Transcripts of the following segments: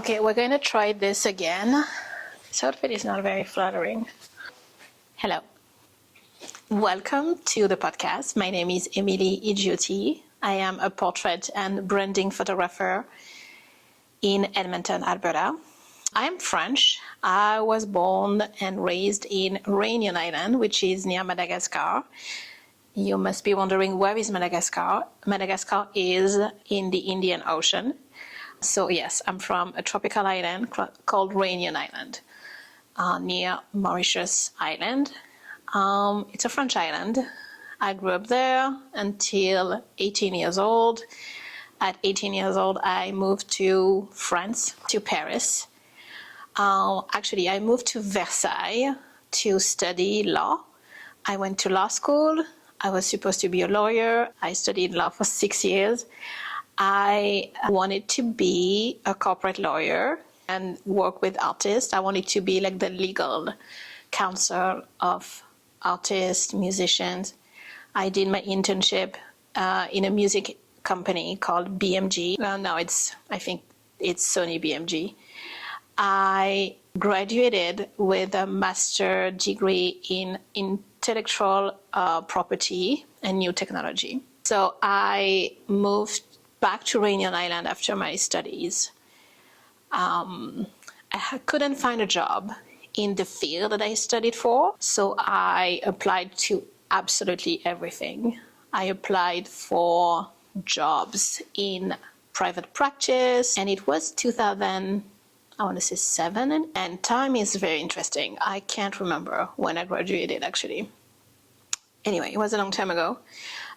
Okay, we're going to try this again. This outfit is not very flattering. Hello. Welcome to the podcast. My name is Emily Igioti. I am a portrait and branding photographer in Edmonton, Alberta. I am French. I was born and raised in Réunion Island, which is near Madagascar. You must be wondering, where is Madagascar? Madagascar is in the Indian Ocean. So yes, I'm from a tropical island called Réunion Island, near Mauritius Island. It's a French island. I grew up there until 18 years old. At 18 years old, I moved to France, to Paris. Actually, I moved to Versailles to study law. I went to law school. I was supposed to be a lawyer. I studied law for 6 years. I wanted to be a corporate lawyer and work with artists. I wanted to be like the legal counsel of artists, musicians. I did my internship in a music company called BMG. Well, now I think it's Sony BMG. I graduated with a master's degree in intellectual property and new technology. So I moved back to Réunion Island after my studies. I couldn't find a job in the field that I studied for, so I applied to absolutely everything. I applied for jobs in private practice, and it was 2007, and time is very interesting. I can't remember when I graduated, actually. Anyway, it was a long time ago.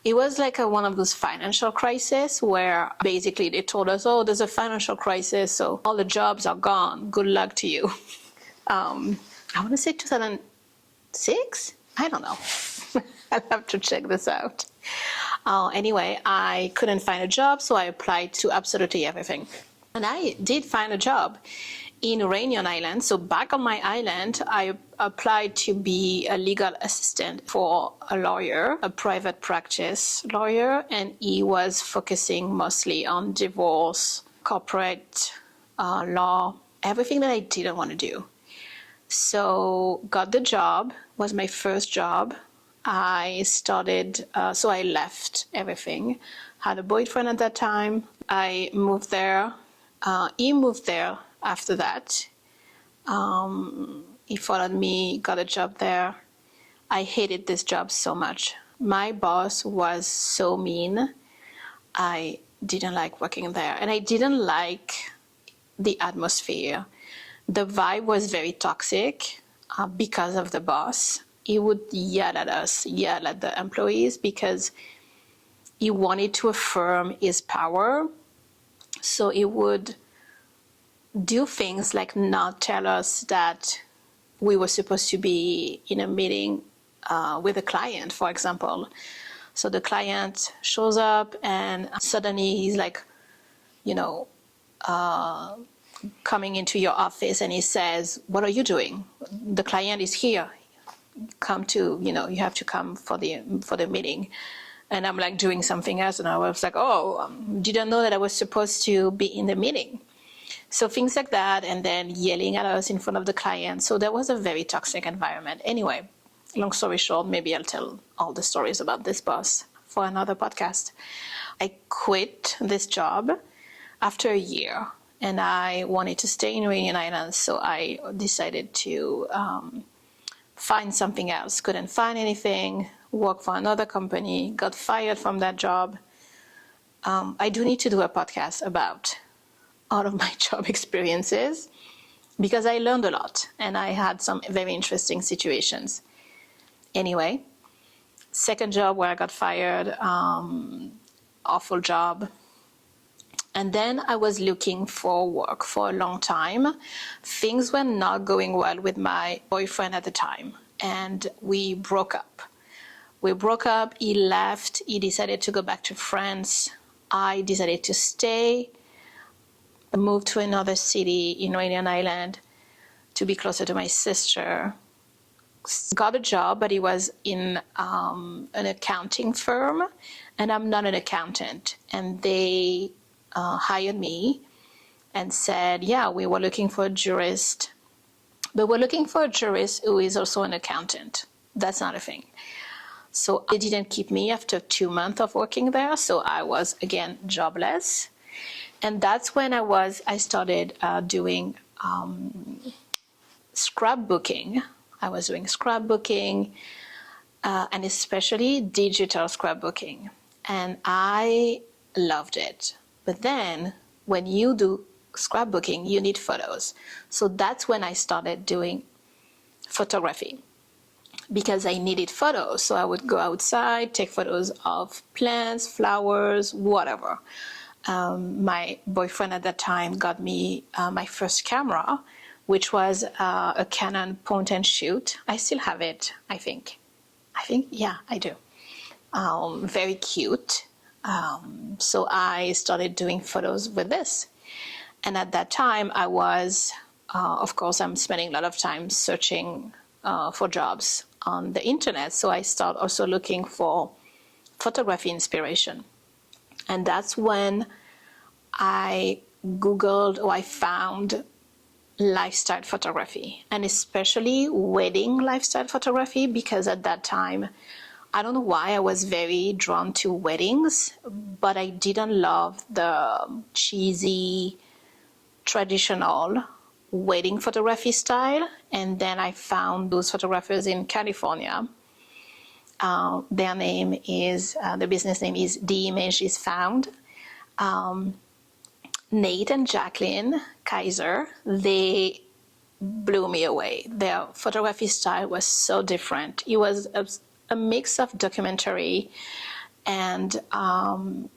It was like one of those financial crises where basically they told us, oh, there's a financial crisis, so all the jobs are gone. Good luck to you. I want to say 2006? I don't know. I'll have to check this out. Anyway, I couldn't find a job, so I applied to absolutely everything. And I did find a job in Réunion Island. So back on my island, I applied to be a legal assistant for a lawyer, a private practice lawyer, and he was focusing mostly on divorce, corporate law, everything that I didn't want to do. So got the job, was my first job. I started, so I left everything. Had a boyfriend at that time. I moved there. He moved there after that. He followed me, got a job there. I hated this job so much. My boss was so mean. I didn't like working there, and I didn't like the atmosphere. The vibe was very toxic because of the boss. He would yell at us, yell at the employees, because he wanted to affirm his power. So he would do things like not tell us that we were supposed to be in a meeting with a client, for example. So the client shows up and suddenly he's like, coming into your office and he says, what are you doing? The client is here. You have to come for the meeting. And I'm like doing something else, and I was like, didn't know that I was supposed to be in the meeting. So things like that, and then yelling at us in front of the client. So there was a very toxic environment. Anyway, long story short, maybe I'll tell all the stories about this boss for another podcast. I quit this job after a year, and I wanted to stay in Réunion Island, so I decided to find something else. Couldn't find anything, work for another company, got fired from that job. I do need to do a podcast about all of my job experiences because I learned a lot and I had some very interesting situations. Anyway, second job where I got fired, awful job. And then I was looking for work for a long time. Things were not going well with my boyfriend at the time, and we broke up. He left, he decided to go back to France. I decided to stay. I moved to another city in Réunion Island to be closer to my sister. Got a job, but it was in an accounting firm, and I'm not an accountant. And they hired me and said, yeah, we were looking for a jurist, but we're looking for a jurist who is also an accountant. That's not a thing. So they didn't keep me after 2 months of working there. So I was, again, jobless. And that's when I started doing scrapbooking. I was doing scrapbooking, and especially digital scrapbooking. And I loved it. But then when you do scrapbooking, you need photos. So that's when I started doing photography, because I needed photos. So I would go outside, take photos of plants, flowers, whatever. My boyfriend at that time got me my first camera, which was a Canon point and shoot. I still have it, I think. Yeah, I do. Very cute. So I started doing photos with this. And at that time, I was, of course, I'm spending a lot of time searching for jobs on the internet. So I started also looking for photography inspiration. And that's when I Googled, or I found lifestyle photography, and especially wedding lifestyle photography, because at that time, I don't know why, I was very drawn to weddings, but I didn't love the cheesy, traditional wedding photography style. And then I found those photographers in California. Their name is, the business name is The Image is Found. Nate and Jacqueline Kaiser, they blew me away. Their photography style was so different. It was a mix of documentary and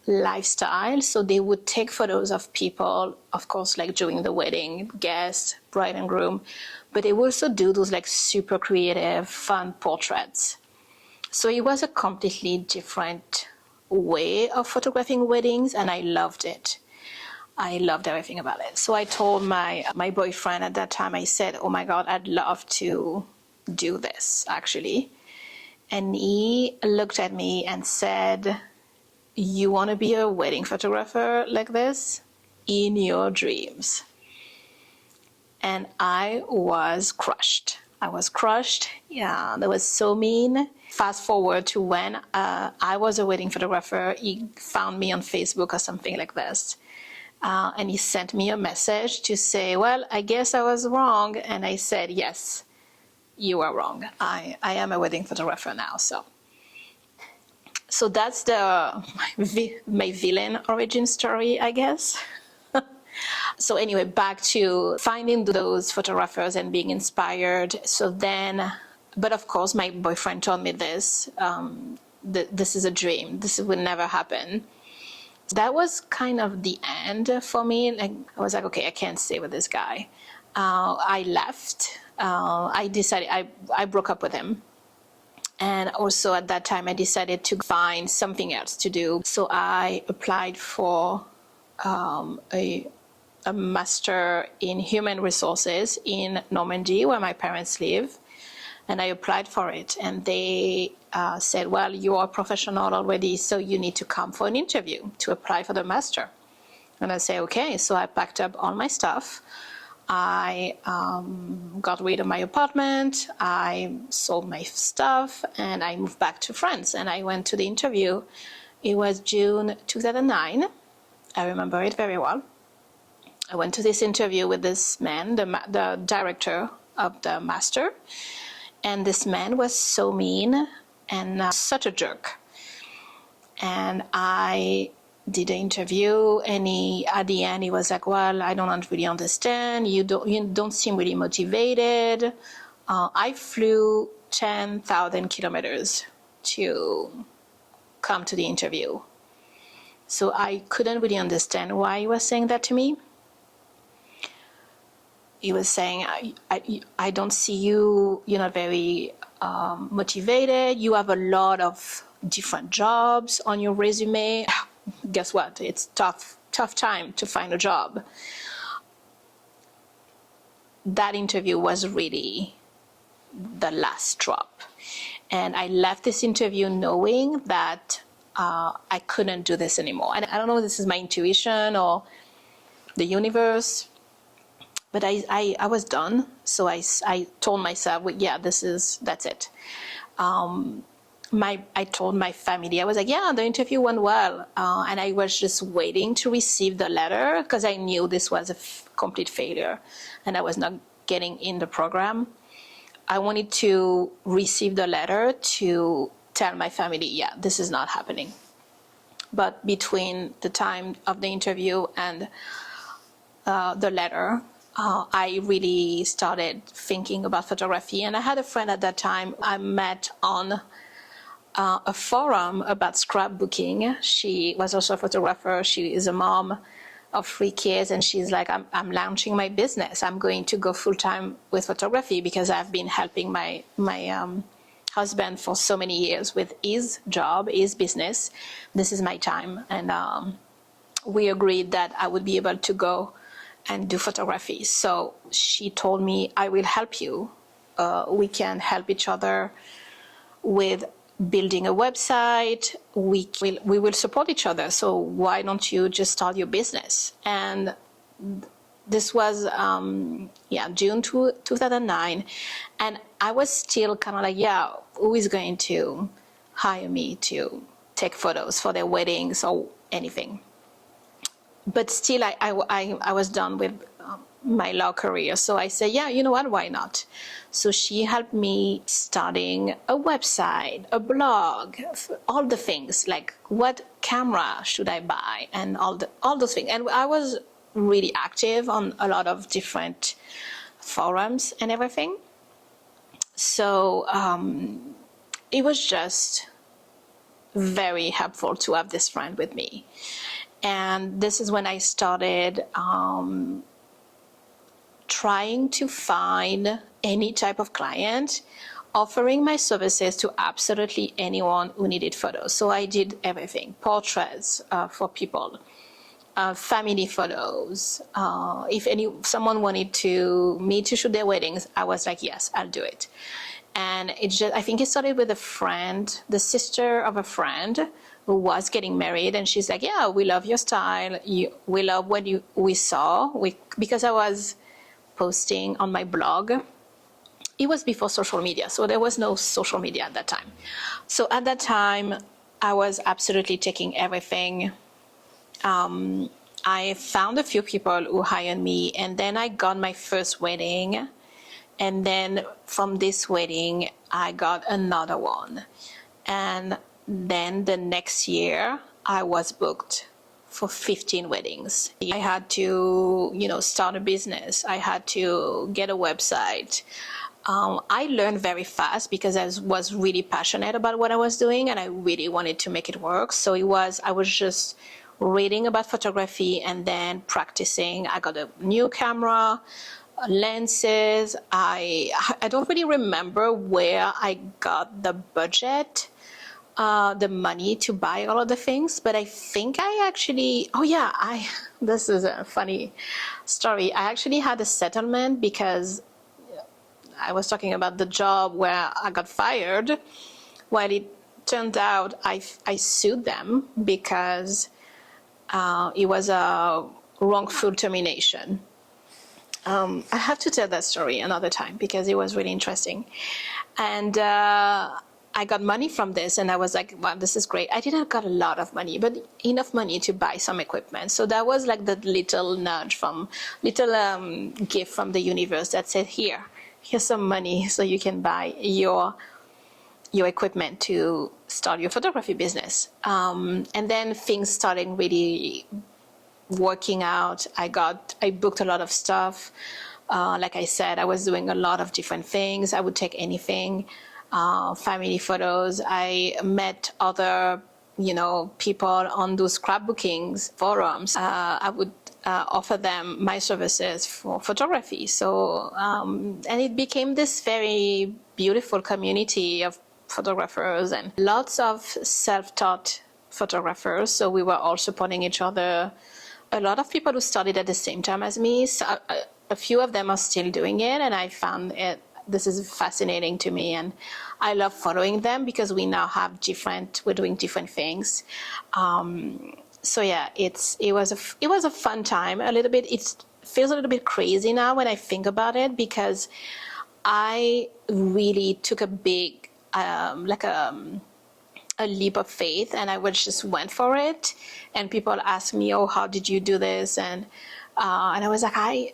lifestyle. So they would take photos of people, of course, like during the wedding, guests, bride and groom, but they would also do those like super creative, fun portraits. So it was a completely different way of photographing weddings, and I loved it. I loved everything about it. So I told my boyfriend at that time, I said, oh my God, I'd love to do this, actually. And he looked at me and said, you want to be a wedding photographer like this? In your dreams. And I was crushed. Yeah, that was so mean. Fast forward to when I was a wedding photographer. He found me on Facebook or something like this. And he sent me a message to say, well, I guess I was wrong. And I said, yes, you are wrong. I am a wedding photographer now. So that's my villain origin story, I guess. So anyway, back to finding those photographers and being inspired. So then, but of course, my boyfriend told me this, this is a dream. This would never happen. That was kind of the end for me. Like, I was like, okay, I can't stay with this guy. I left. I decided, I broke up with him. And also at that time, I decided to find something else to do. So I applied for a master in human resources in Normandy, where my parents live. And I applied for it. And they said, well, you are a professional already, so you need to come for an interview to apply for the master. And I say, okay. So I packed up all my stuff. I got rid of my apartment. I sold my stuff, and I moved back to France. And I went to the interview. It was June 2009. I remember it very well. I went to this interview with this man, the director of the master. And this man was so mean and such a jerk. And I did the interview, and at the end he was like, well, I don't really understand. You don't seem really motivated. I flew 10,000 kilometers to come to the interview. So I couldn't really understand why he was saying that to me. He was saying, I don't see you, you're not very motivated. You have a lot of different jobs on your resume. Guess what? It's tough time to find a job. That interview was really the last drop. And I left this interview knowing that I couldn't do this anymore. And I don't know if this is my intuition or the universe. But I was done. So I told myself, well, yeah, that's it. I told my family, I was like, yeah, the interview went well. And I was just waiting to receive the letter because I knew this was a complete failure and I was not getting in the program. I wanted to receive the letter to tell my family, yeah, this is not happening. But between the time of the interview and the letter, I really started thinking about photography. And I had a friend at that time I met on a forum about scrapbooking. She was also a photographer. She is a mom of 3 kids, and she's like, I'm launching my business. I'm going to go full time with photography because I've been helping my husband for so many years with his job, his business. This is my time. And we agreed that I would be able to go and do photography. So she told me, I will help you. We can help each other with building a website. We will support each other. So why don't you just start your business? And this was June 2009, and I was still kind of like, yeah, who is going to hire me to take photos for their weddings or anything? But still, I was done with my law career. So I said, yeah, you know what, why not? So she helped me starting a website, a blog, all the things, like what camera should I buy, and all those things. And I was really active on a lot of different forums and everything. So it was just very helpful to have this friend with me. And this is when I started trying to find any type of client, offering my services to absolutely anyone who needed photos. So I did everything: portraits for people, family photos. If someone wanted me to shoot their weddings, I was like, yes, I'll do it. And I think it started with a friend, the sister of a friend who was getting married, and she's like, yeah, we love your style. We love what we saw. Because I was posting on my blog. It was before social media, so there was no social media at that time. So at that time, I was absolutely taking everything. I found a few people who hired me, and then I got my first wedding. And then from this wedding, I got another one. And then the next year, I was booked for 15 weddings. I had to, start a business. I had to get a website. I learned very fast because I was really passionate about what I was doing, and I really wanted to make it work. So I was just reading about photography and then practicing. I got a new camera, lenses. I don't really remember where I got the budget, the money to buy all of the things, but I think I actually, this is a funny story. I actually had a settlement because I was talking about the job where I got fired. Well, it turned out I sued them because it was a wrongful termination. I have to tell that story another time because it was really interesting. And I got money from this, and I was like, wow, this is great. I didn't got a lot of money, but enough money to buy some equipment. So that was like the little gift from the universe that said, here's some money so you can buy your equipment to start your photography business. And then things started really working out. I booked a lot of stuff. Like I said, I was doing a lot of different things. I would take anything. Family photos. I met other, people on those scrapbooking forums. I would offer them my services for photography. So, and it became this very beautiful community of photographers and lots of self-taught photographers. So we were all supporting each other. A lot of people who started at the same time as me. So a few of them are still doing it, and I found this is fascinating to me, and I love following them because we now have we're doing different things. So yeah, it was a fun time. A little bit, it feels a little bit crazy now when I think about it, because I really took a big a leap of faith, and I was just went for it. And people ask me, "Oh, how did you do this?" And I was like, I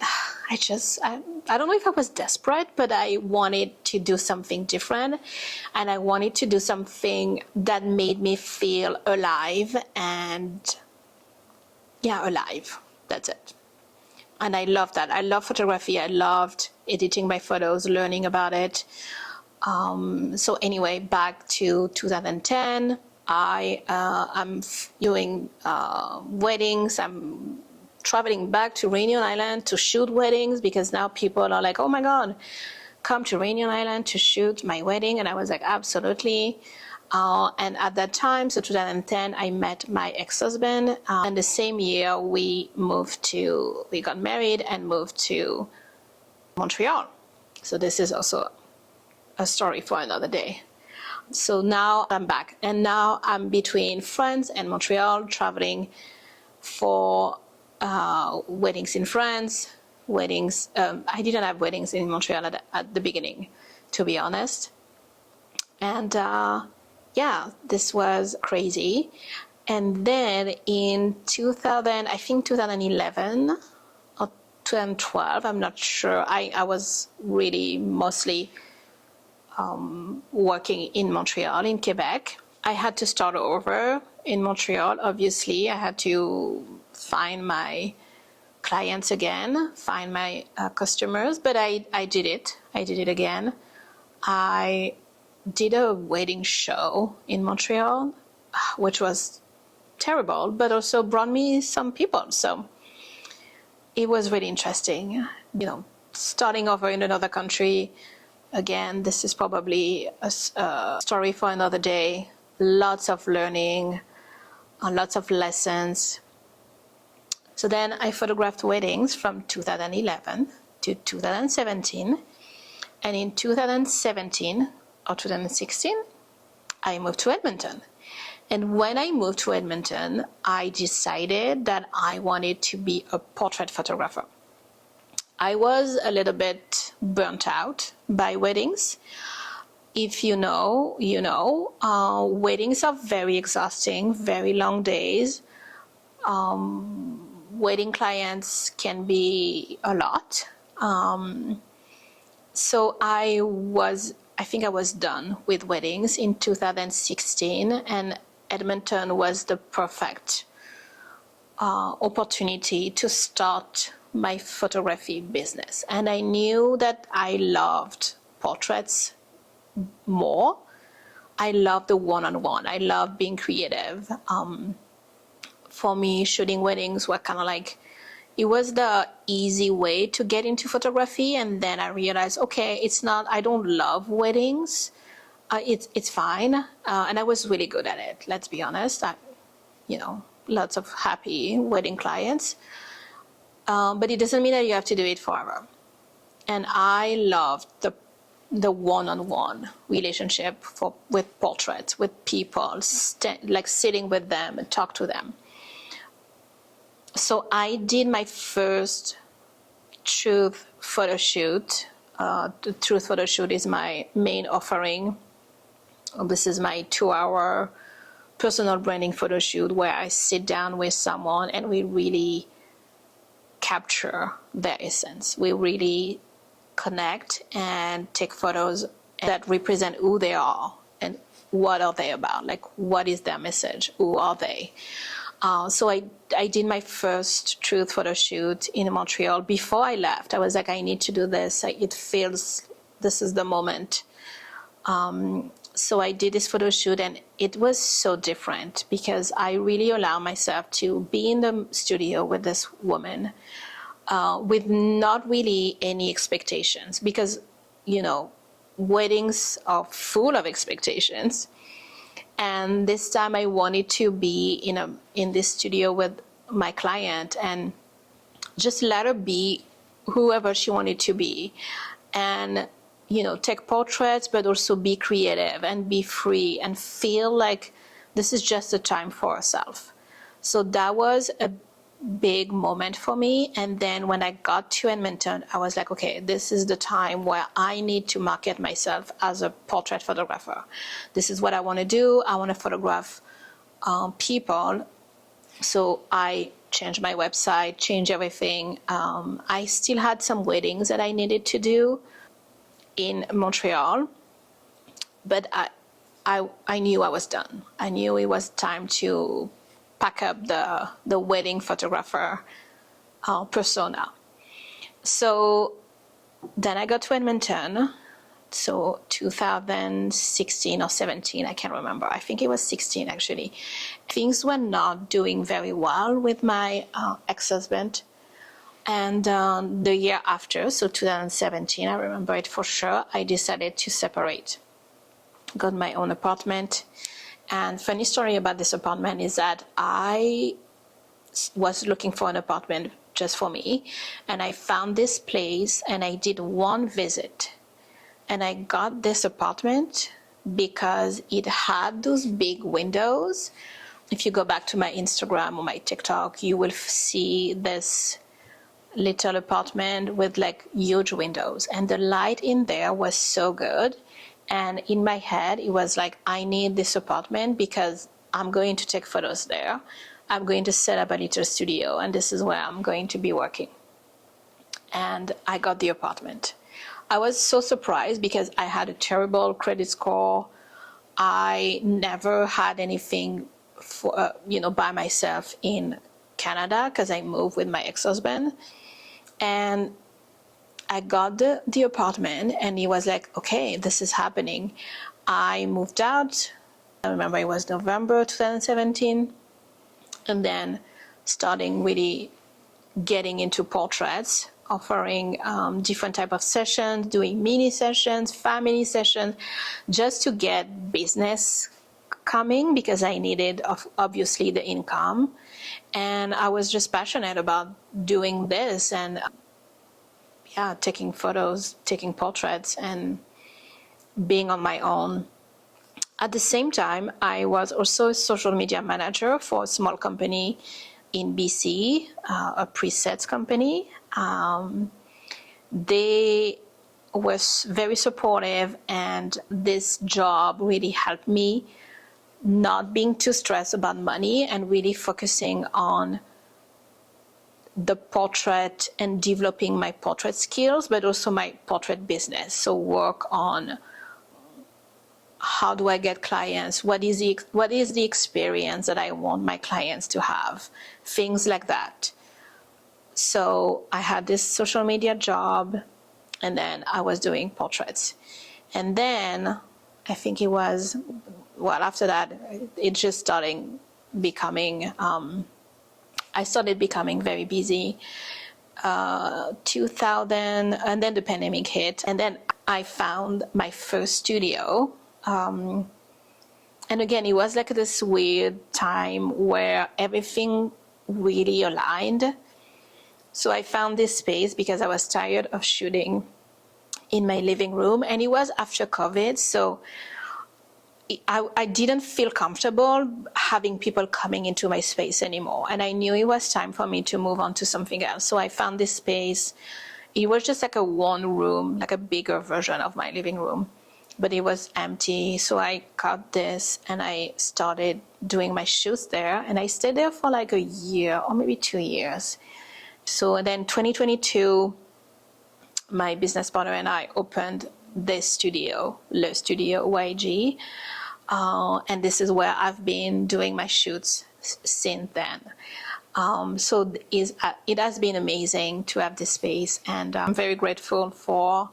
don't know if I was desperate, but I wanted to do something different, and I wanted to do something that made me feel alive, and yeah, alive. That's it. And I love that. I love photography. I loved editing my photos, learning about it. So anyway, back to 2010, I'm doing weddings. I'm traveling back to Reunion Island to shoot weddings, because now people are like, oh my God, come to Reunion Island to shoot my wedding. And I was like, absolutely. And at that time, so 2010, I met my ex-husband. And the same year, we got married and moved to Montreal. So this is also a story for another day. So now I'm back, and now I'm between France and Montreal, traveling for weddings in France, weddings. I didn't have weddings in Montreal at the beginning, to be honest. And yeah, this was crazy. And then in 2011 or 2012, I'm not sure. I was really mostly working in Montreal, in Quebec. I had to start over in Montreal, obviously. I had to find my clients again, find my customers, but I did it. I did it again. I did a wedding show in Montreal, which was terrible, but also brought me some people. So it was really interesting, starting over in another country. Again, this is probably a story for another day. Lots of learning, lots of lessons. So then I photographed weddings from 2011 to 2017. And in 2017 or 2016, I moved to Edmonton. And when I moved to Edmonton, I decided that I wanted to be a portrait photographer. I was a little bit burnt out by weddings. If you know, you know. Weddings are very exhausting, very long days. Wedding clients can be a lot. So I think I was done with weddings in 2016, and Edmonton was the perfect opportunity to start my photography business. And I knew that I loved portraits more. I love the one-on-one. I love being creative. For me, shooting weddings were kind of like, it was the easy way to get into photography. And then I realized, okay, I don't love weddings. It's fine. And I was really good at it, let's be honest. Lots of happy wedding clients. But it doesn't mean that you have to do it forever. And I loved the one-on-one relationship with portraits, with people, like sitting with them and talk to them. So I did my first truth photo shoot. The truth photo shoot is my main offering. This is my 2-hour personal branding photo shoot where I sit down with someone and we really capture their essence. We really connect and take photos that represent who they are and what are they about, like what is their message, who are they. So I did my first truth photo shoot in Montreal. Before I left, I was like, I need to do this. It feels this is the moment. So I did this photo shoot, and it was so different because I really allowed myself to be in the studio with this woman with not really any expectations, because, weddings are full of expectations. And this time I wanted to be in this studio with my client and just let her be whoever she wanted to be. And take portraits, but also be creative and be free and feel like this is just a time for herself. So that was a big moment for me. And then when I got to Edmonton, I was like, okay, this is the time where I need to market myself as a portrait photographer. This is what I want to do. I want to photograph people. So I changed my website, changed everything. I still had some weddings that I needed to do in Montreal, but I knew I was done. I knew it was time to pack up the wedding photographer persona. So then I got to Edmonton. So 2016 or 17, I can't remember. I think it was 16 actually. Things were not doing very well with my ex-husband. And the year after, so 2017, I remember it for sure, I decided to separate. Got my own apartment. And funny story about this apartment is that I was looking for an apartment just for me. And I found this place and I did one visit. And I got this apartment because it had those big windows. If you go back to my Instagram or my TikTok, you will see this little apartment with like huge windows. And the light in there was so good. And in my head, it was like, I need this apartment because I'm going to take photos there. I'm going to set up a little studio, and this is where I'm going to be working. And I got the apartment. I was so surprised because I had a terrible credit score. I never had anything for, by myself in Canada because I moved with my ex-husband. And I got the apartment and he was like, okay, this is happening. I moved out. I remember it was November 2017. And then starting really getting into portraits, offering different type of sessions, doing mini sessions, family sessions, just to get business coming because I needed obviously the income. And I was just passionate about doing this and taking photos, taking portraits, and being on my own. At the same time, I was also a social media manager for a small company in BC, a presets company. They were very supportive, and this job really helped me not being too stressed about money and really focusing on the portrait and developing my portrait skills, but also my portrait business. So work on how do I get clients? What is the experience that I want my clients to have? Things like that. So I had this social media job, and then I was doing portraits. And then I think it was, after that, it just started becoming, I started becoming very busy. 2000, and then the pandemic hit, and then I found my first studio. And again, it was like this weird time where everything really aligned. So I found this space because I was tired of shooting in my living room, and it was after COVID, so I didn't feel comfortable having people coming into my space anymore, and I knew it was time for me to move on to something else. So I found this space. It was just like a one room, like a bigger version of my living room, but it was empty. So I got this and I started doing my shoots there, and I stayed there for like a year or maybe 2 years. So then 2022, my business partner and I opened this studio, Le Studio YG. And this is where I've been doing my shoots since then. So it has been amazing to have this space, and I'm very grateful for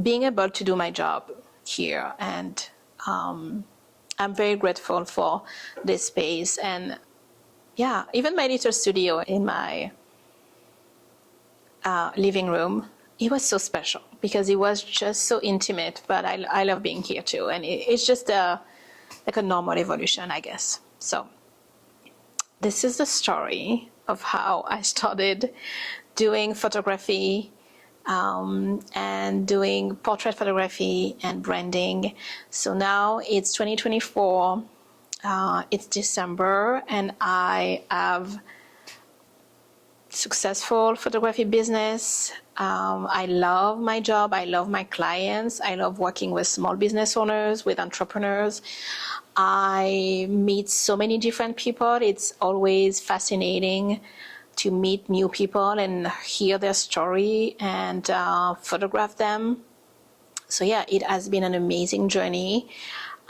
being able to do my job here. And I'm very grateful for this space, and even my little studio in my living room. It was so special because it was just so intimate, but I love being here too. And it's just like a normal evolution, I guess. So this is the story of how I started doing photography and doing portrait photography and branding. So now it's 2024. It's December and I have successful photography business. I love my job. I love my clients. I love working with small business owners, with entrepreneurs. I meet so many different people. It's always fascinating to meet new people and hear their story and photograph them. So yeah, it has been an amazing journey.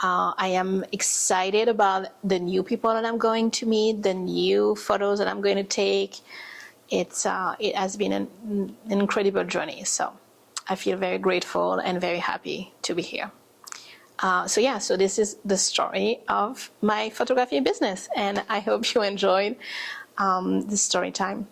I am excited about the new people that I'm going to meet, the new photos that I'm going to take. It has been an incredible journey. So I feel very grateful and very happy to be here. So this is the story of my photography business, and I hope you enjoyed this story time.